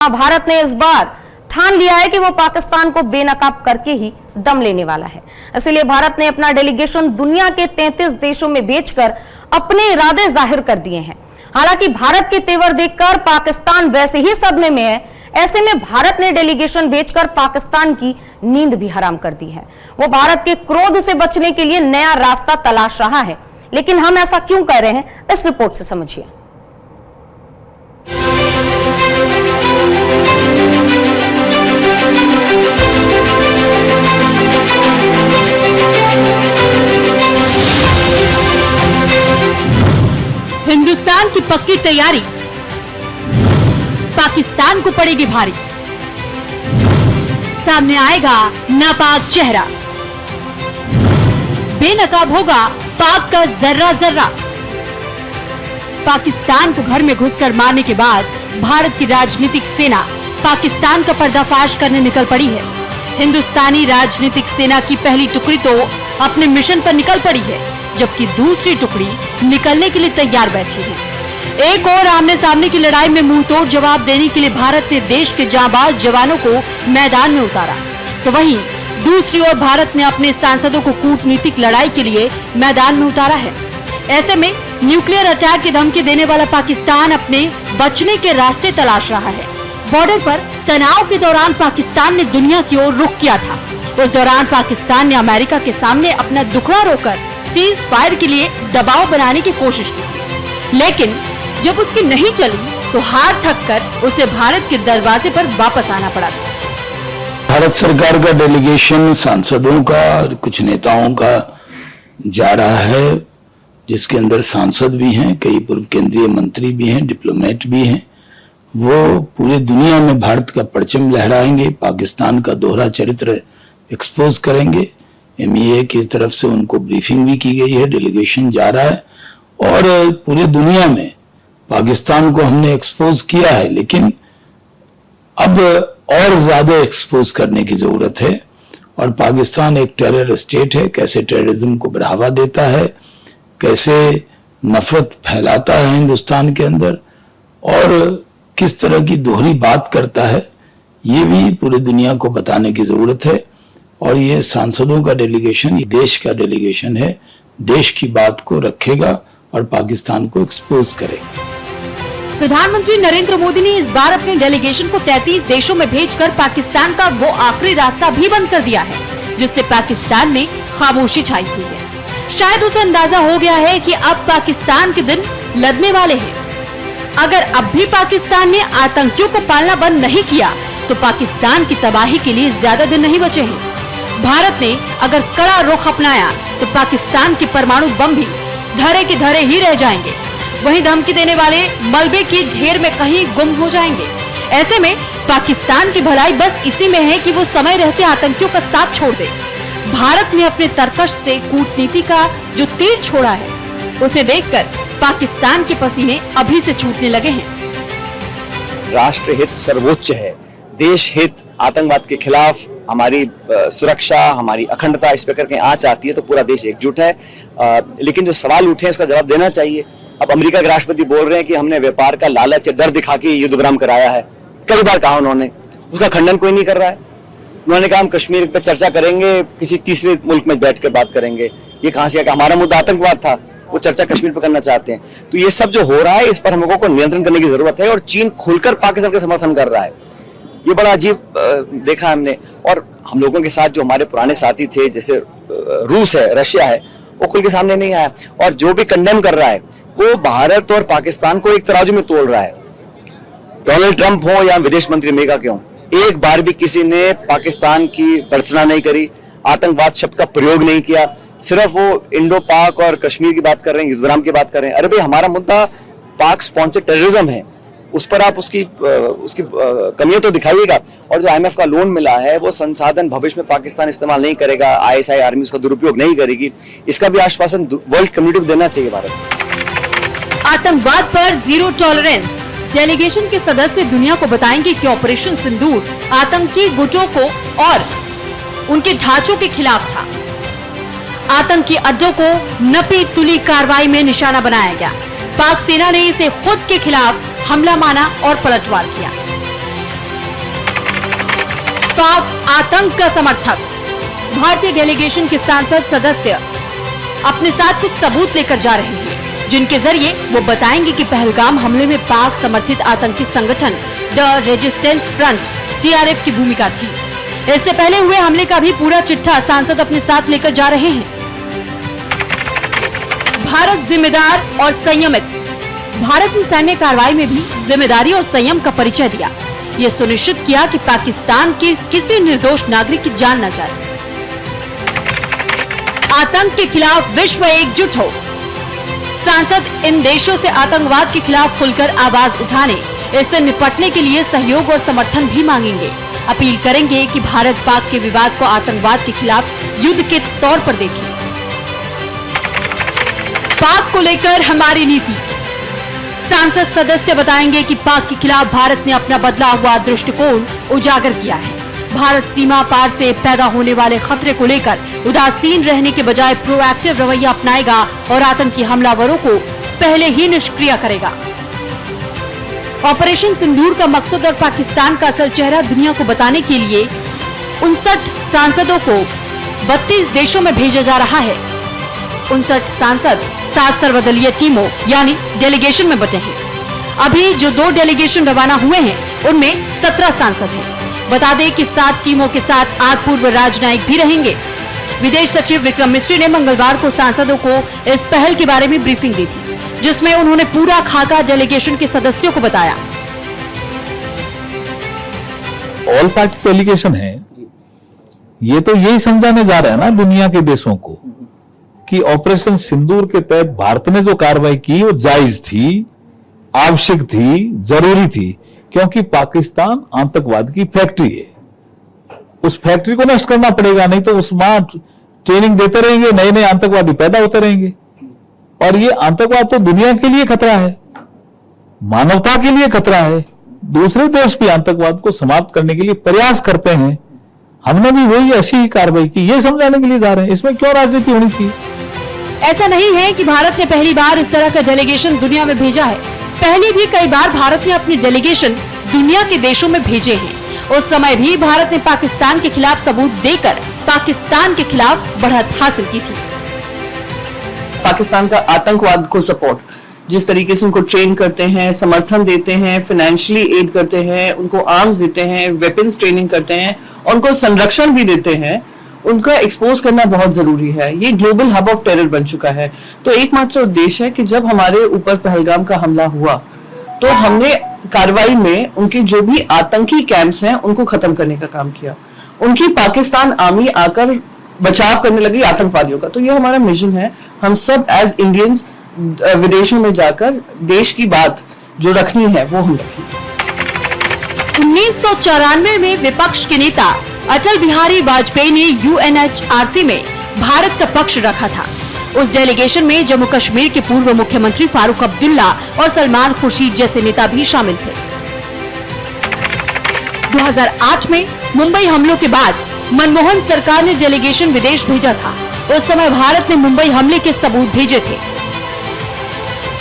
भारत ने इस बार ठान लिया है कि वो पाकिस्तान को बेनकाब करके ही दम लेने वाला है। इसलिए भारत ने अपना डेलीगेशन दुनिया के 33 देशों में भेजकर अपने इरादे जाहिर कर दिए हैं। हालांकि भारत के तेवर देखकर पाकिस्तान वैसे ही सदमे में है। ऐसे में भारत ने डेलीगेशन भेजकर पाकिस्तान की नींद भी हराम कर दी है। वो भारत के क्रोध से बचने के लिए नया रास्ता तलाश रहा है। लेकिन हम ऐसा क्यों कर रहे हैं, इस रिपोर्ट से समझिए। हिंदुस्तान की पक्की तैयारी पाकिस्तान को पड़ेगी भारी। सामने आएगा नापाक चेहरा, बेनकाब होगा पाक का जर्रा जर्रा। पाकिस्तान को घर में घुसकर मारने के बाद भारत की राजनीतिक सेना पाकिस्तान का पर्दाफाश करने निकल पड़ी है। हिंदुस्तानी राजनीतिक सेना की पहली टुकड़ी तो अपने मिशन पर निकल पड़ी है, जबकि दूसरी टुकड़ी निकलने के लिए तैयार बैठी है। एक और आमने सामने की लड़ाई में मुंहतोड़ जवाब देने के लिए भारत ने देश के जांबाज जवानों को मैदान में उतारा, तो वहीं दूसरी ओर भारत ने अपने सांसदों को कूटनीतिक लड़ाई के लिए मैदान में उतारा है। ऐसे में न्यूक्लियर अटैक की धमकी देने वाला पाकिस्तान अपने बचने के रास्ते तलाश रहा है। बॉर्डर पर तनाव के दौरान पाकिस्तान ने दुनिया की ओर रुख किया था। उस दौरान पाकिस्तान ने अमेरिका के सामने अपना दुखड़ा रोकर सीज फायर के लिए दबाव बनाने की कोशिश की, लेकिन जब उसकी नहीं चली तो हार थक कर उसे भारत के दरवाजे पर वापस आना पड़ा। भारत सरकार का डेलीगेशन सांसदों का और कुछ नेताओं का जा रहा है, जिसके अंदर सांसद भी हैं, कई पूर्व केंद्रीय मंत्री भी हैं, डिप्लोमेट भी हैं। वो पूरी दुनिया में भारत का परचम लहराएंगे, पाकिस्तान का दोहरा चरित्र एक्सपोज करेंगे। MEA की तरफ से उनको ब्रीफिंग भी की गई है, डेलीगेशन जा रहा है और पूरी दुनिया में पाकिस्तान को हमने एक्सपोज किया है, लेकिन अब और ज्यादा एक्सपोज करने की जरूरत है। और पाकिस्तान एक टेरर स्टेट है, कैसे टेररिज्म को बढ़ावा देता है, कैसे नफरत फैलाता है हिंदुस्तान के अंदर और किस तरह की दोहरी बात करता है, ये भी पूरी दुनिया को बताने की जरूरत है। और ये सांसदों का डेलीगेशन, ये देश का डेलीगेशन है, देश की बात को रखेगा और पाकिस्तान को एक्सपोज करेगा। प्रधानमंत्री नरेंद्र मोदी ने इस बार अपने डेलीगेशन को 33 देशों में भेजकर पाकिस्तान का वो आखिरी रास्ता भी बंद कर दिया है, जिससे पाकिस्तान में खामोशी छाई हुई है। शायद उसे अंदाजा हो गया है कि अब पाकिस्तान के दिन लदने वाले हैं। अगर अब भी पाकिस्तान ने आतंकियों को पालना बंद नहीं किया तो पाकिस्तान की तबाही के लिए ज्यादा दिन नहीं बचे हैं। भारत ने अगर कड़ा रुख अपनाया तो पाकिस्तान के परमाणु बम भी धरे के धरे ही रह जाएंगे, वहीं धमकी देने वाले मलबे की ढेर में कहीं गुम हो जाएंगे। ऐसे में पाकिस्तान की भलाई बस इसी में है कि वो समय रहते आतंकियों का साथ छोड़ दे। भारत ने अपने तरकश से कूटनीति का जो तीर छोड़ा है, उसे देखकर पाकिस्तान के पसीने अभी से छूटने लगे हैं। राष्ट्र हित सर्वोच्च है, देश हित, आतंकवाद के खिलाफ हमारी सुरक्षा, हमारी अखंडता, इस पे करके आंच आती है तो पूरा देश एकजुट है। लेकिन जो सवाल उठे हैं उसका जवाब देना चाहिए। अब अमेरिका के राष्ट्रपति बोल रहे हैं कि हमने व्यापार का लालच, डर दिखा के युद्ध विराम कराया है। कई बार कहा उन्होंने, उसका खंडन कोई नहीं कर रहा है। उन्होंने कहा हम कश्मीर पे चर्चा करेंगे, किसी तीसरे मुल्क में बैठ कर बात करेंगे। ये कहां से आया? हमारा मुद्दा आतंकवाद था, वो चर्चा कश्मीर पर करना चाहते हैं। तो ये सब जो हो रहा है, इस पर हम लोगों को नियंत्रण करने की जरूरत है। और चीन खुलकर पाकिस्तान का समर्थन कर रहा है, ये बड़ा अजीब देखा हमने। और हम लोगों के साथ जो हमारे पुराने साथी थे, जैसे रूस है, रशिया है, वो खुल के सामने नहीं आया। और जो भी कंडेम कर रहा है वो भारत और पाकिस्तान को एक तराजू में तोल रहा है। डोनाल्ड ट्रंप हो या विदेश मंत्री अमेरिका के हों, एक बार भी किसी ने पाकिस्तान की भर्त्सना नहीं करी, आतंकवाद शब्द का प्रयोग नहीं किया। सिर्फ वो इंडो पाक और कश्मीर की बात कर रहे हैं, युद्ध विराम की बात कर रहे हैं। अरे भाई, हमारा मुद्दा पाक स्पॉन्सर्ड टेररिज्म है, उस पर आप उसकी कमियां तो दिखाइएगा। और जो IMF का लोन मिला है, वो संसाधन भविष्य में पाकिस्तान इस्तेमाल नहीं करेगा, ISI आर्मी उसका दुरुपयोग नहीं करेगी, इसका भी आश्वासन वर्ल्ड कम्युनिटी को देना चाहिए भारत को। आतंकवाद पर जीरो टॉलरेंस, डेलीगेशन के सदस्य दुनिया को बताएंगे कि ऑपरेशन सिंदूर आतंकी गुटों को और उनके ढांचों के खिलाफ था। आतंकी अड्डों को नपी तुली कार्रवाई में निशाना बनाया गया। पाक सेना ने इसे खुद के खिलाफ हमला माना और पलटवार किया। पाक आतंक का समर्थक। भारतीय डेलीगेशन के सांसद सदस्य अपने साथ कुछ सबूत लेकर जा रहे हैं, जिनके जरिए वो बताएंगे कि पहलगाम हमले में पाक समर्थित आतंकी संगठन द रेजिस्टेंस फ्रंट TRF की भूमिका थी। इससे पहले हुए हमले का भी पूरा चिट्ठा सांसद अपने साथ लेकर जा रहे हैं। भारत जिम्मेदार और संयमित। भारत ने सैन्य कार्रवाई में भी जिम्मेदारी और संयम का परिचय दिया। ये सुनिश्चित किया कि पाकिस्तान के किसी निर्दोष नागरिक की जान न जाए। आतंक के खिलाफ विश्व एकजुट हो। सांसद इन देशों से आतंकवाद के खिलाफ खुलकर आवाज उठाने, इससे निपटने के लिए सहयोग और समर्थन भी मांगेंगे। अपील करेंगे कि भारत पाक के विवाद को आतंकवाद के खिलाफ युद्ध के तौर पर देखे। पाक को लेकर हमारी नीति। सांसद सदस्य बताएंगे कि पाक के खिलाफ भारत ने अपना बदला हुआ दृष्टिकोण उजागर किया है। भारत सीमा पार से पैदा होने वाले खतरे को लेकर उदासीन रहने के बजाय प्रोएक्टिव रवैया अपनाएगा और आतंकी हमलावरों को पहले ही निष्क्रिय करेगा। ऑपरेशन सिंदूर का मकसद और पाकिस्तान का असल चेहरा दुनिया को बताने के लिए 59 सांसदों को 32 देशों में भेजा जा रहा है। 59 सांसद 7 सर्वदलीय टीमों यानी डेलीगेशन में बटे हैं। अभी जो 2 डेलीगेशन रवाना हुए हैं उनमें 17 सांसद हैं। बता दें कि 7 टीमों के साथ 8 पूर्व राजनयिक भी रहेंगे। विदेश सचिव विक्रम मिस्री ने मंगलवार को सांसदों को इस पहल के बारे में ब्रीफिंग दी थी, जिसमें उन्होंने पूरा खाका डेलीगेशन के सदस्यों को बताया। ऑल पार्टी डेलीगेशन है, ये तो यही समझाने जा रहे हैं ना दुनिया के देशों को कि ऑपरेशन सिंदूर के तहत भारत ने जो कार्रवाई की वो जायज थी, आवश्यक थी, जरूरी थी, क्योंकि पाकिस्तान आतंकवाद की फैक्ट्री है। उस फैक्ट्री को नष्ट करना पड़ेगा, नहीं तो उसमें ट्रेनिंग देते रहेंगे, नए नए आतंकवादी पैदा होते रहेंगे। और ये आतंकवाद तो दुनिया के लिए खतरा है, मानवता के लिए खतरा है। दूसरे देश भी आतंकवाद को समाप्त करने के लिए प्रयास करते हैं। हमने भी वही ऐसी ही कार्रवाई की, ये समझाने के लिए जा रहे हैं। इसमें क्यों राजनीति होनी चाहिए? ऐसा नहीं है कि भारत ने पहली बार इस तरह का डेलीगेशन दुनिया में भेजा है। पहले भी कई बार भारत ने अपने डेलीगेशन दुनिया के देशों में भेजे हैं। उस समय भी भारत ने पाकिस्तान के खिलाफ सबूत देकर पाकिस्तान के खिलाफ बढ़त हासिल की थी। पाकिस्तान का आतंकवाद को सपोर्ट, जिस तरीके से उनको ट्रेन करते हैं, समर्थन देते हैं, फाइनेंशियली एड करते हैं, उनको आर्म्स देते हैं, वेपन्स ट्रेनिंग करते हैं, उनको संरक्षण भी देते हैं, उनका एक्सपोज करना बहुत जरूरी है। ये ग्लोबल हब ऑफ टेरर बन चुका है। तो एकमात्र उद्देश्य है कि जब हमारे ऊपर पहलगाम का हमला हुआ तो हमने कार्रवाई में उनके जो भी आतंकी कैंप्स हैं उनको खत्म करने का काम किया। उनकी पाकिस्तान आर्मी आकर बचाव करने लगी आतंकवादियों का। तो ये हमारा मिशन है। हम सब एज इंडियंस विदेशों में जाकर देश की बात जो रखनी है वो हम रखें। 1994 में विपक्ष के नेता अटल बिहारी वाजपेयी ने UNHRC में भारत का पक्ष रखा था। उस डेलीगेशन में जम्मू कश्मीर के पूर्व मुख्यमंत्री फारूक अब्दुल्ला और सलमान खुर्शीद जैसे नेता भी शामिल थे। 2008 में मुंबई हमलों के बाद मनमोहन सरकार ने डेलीगेशन विदेश भेजा था। उस समय भारत ने मुंबई हमले के सबूत भेजे थे।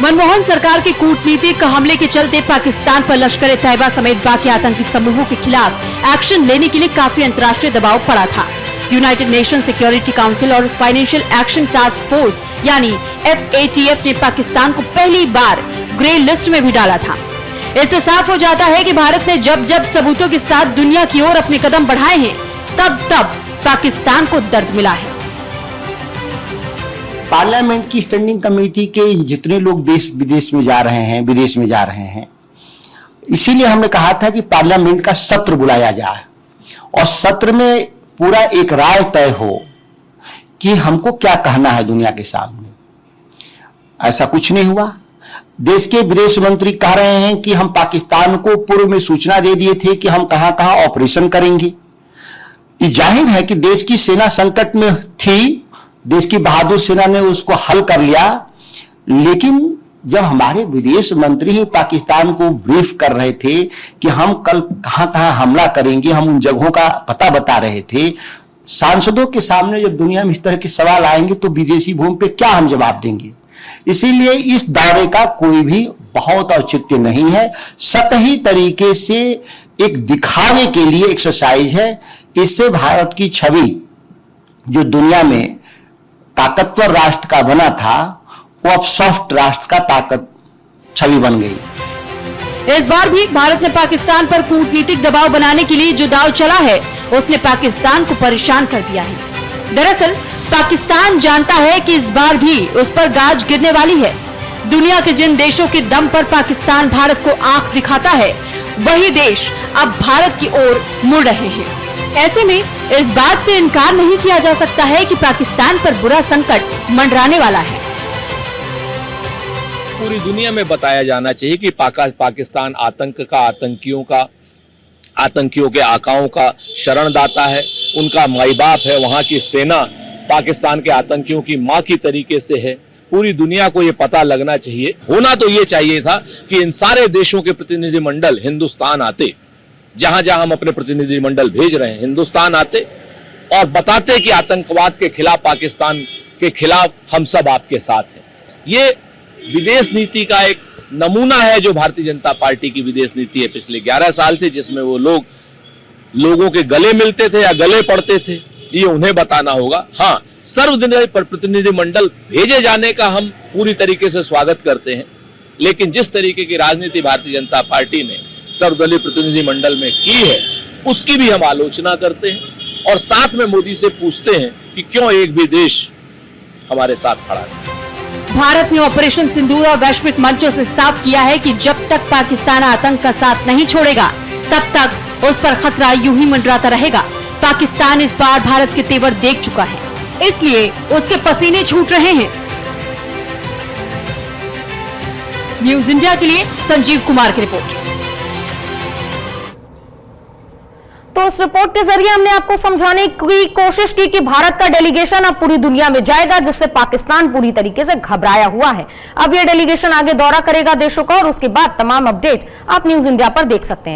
मनमोहन सरकार के कूटनीतिक हमले के चलते पाकिस्तान पर लश्कर ए तैयबा समेत बाकी आतंकी समूहों के खिलाफ एक्शन लेने के लिए काफी अंतर्राष्ट्रीय दबाव पड़ा था। यूनाइटेड नेशन सिक्योरिटी काउंसिल और फाइनेंशियल एक्शन टास्क फोर्स यानी FATF ने पाकिस्तान को पहली बार ग्रे लिस्ट में भी डाला था। इससे साफ हो जाता है कि भारत ने जब जब सबूतों के साथ दुनिया की ओर अपने कदम बढ़ाए हैं, तब तब पाकिस्तान को दर्द मिला है। पार्लियामेंट की स्टैंडिंग कमेटी के जितने लोग देश विदेश में जा रहे हैं, इसीलिए हमने कहा था कि पार्लियामेंट का सत्र बुलाया जाए और सत्र में पूरा एक राय तय हो कि हमको क्या कहना है दुनिया के सामने। ऐसा कुछ नहीं हुआ। देश के विदेश मंत्री कह रहे हैं कि हम पाकिस्तान को पूर्व में सूचना दे दिए थे कि हम कहां कहां ऑपरेशन करेंगे। ये जाहिर है कि देश की सेना संकट में थी, देश की बहादुर सेना ने उसको हल कर लिया। लेकिन जब हमारे विदेश मंत्री ही पाकिस्तान को ब्रीफ कर रहे थे कि हम कल कहां कहां हमला करेंगे, हम उन जगहों का पता बता रहे थे, सांसदों के सामने जब दुनिया में इस तरह के सवाल आएंगे तो विदेशी भूमि पे क्या हम जवाब देंगे। इसीलिए इस दौरे का कोई भी बहुत औचित्य नहीं है। सतही तरीके से एक दिखावे के लिए एक्सरसाइज है। इससे भारत की छवि जो दुनिया में ताकतवर राष्ट्र का बना था वो अब सॉफ्ट राष्ट्र का ताकत छवि बन गई। इस बार भी भारत ने पाकिस्तान पर कूटनीतिक दबाव बनाने के लिए जो दांव चला है उसने पाकिस्तान को परेशान कर दिया है। दरअसल पाकिस्तान जानता है कि इस बार भी उस पर गाज गिरने वाली है। दुनिया के जिन देशों के दम पर पाकिस्तान भारत को आंख दिखाता है वही देश अब भारत की ओर मुड़ रहे हैं। ऐसे में इस बात से इनकार नहीं किया जा सकता है कि पाकिस्तान पर बुरा संकट मंडराने वाला है। पूरी दुनिया में बताया जाना चाहिए कि पाकिस्तान आतंक का, आतंकियों के आकाओं का शरणदाता है, उनका माई बाप है। वहां की सेना पाकिस्तान के आतंकियों की मां की तरीके से है। पूरी दुनिया को ये पता लगना चाहिए। होना तो ये चाहिए था कि इन सारे देशों के प्रतिनिधिमंडल हिंदुस्तान आते, जहां जहां हम अपने प्रतिनिधिमंडल भेज रहे हैं, हिंदुस्तान आते और बताते कि आतंकवाद के खिलाफ, पाकिस्तान के खिलाफ हम सब आपके साथ हैं। ये विदेश नीति का एक नमूना है जो भारतीय जनता पार्टी की विदेश नीति है पिछले 11 साल से, जिसमें वो लोगों के गले मिलते थे या गले पड़ते थे, ये उन्हें बताना होगा। हाँ, सर्वदलीय प्रतिनिधिमंडल भेजे जाने का हम पूरी तरीके से स्वागत करते हैं, लेकिन जिस तरीके की राजनीति भारतीय जनता पार्टी ने सर्वदलीय प्रतिनिधिमंडल में की है उसकी भी हम आलोचना करते हैं और साथ में मोदी से पूछते हैं कि क्यों एक भी देश हमारे साथ खड़ा है। भारत ने ऑपरेशन सिंदूर और वैश्विक मंचों से साफ किया है कि जब तक पाकिस्तान आतंक का साथ नहीं छोड़ेगा तब तक उस पर खतरा यूं ही मंडराता रहेगा। पाकिस्तान इस बार भारत के तेवर देख चुका है, इसलिए उसके पसीने छूट रहे हैं। न्यूज इंडिया के लिए संजीव कुमार की रिपोर्ट। तो इस रिपोर्ट के जरिए हमने आपको समझाने की कोशिश की कि भारत का डेलीगेशन अब पूरी दुनिया में जाएगा, जिससे पाकिस्तान पूरी तरीके से घबराया हुआ है। अब यह डेलीगेशन आगे दौरा करेगा देशों का और उसके बाद तमाम अपडेट आप न्यूज इंडिया पर देख सकते हैं।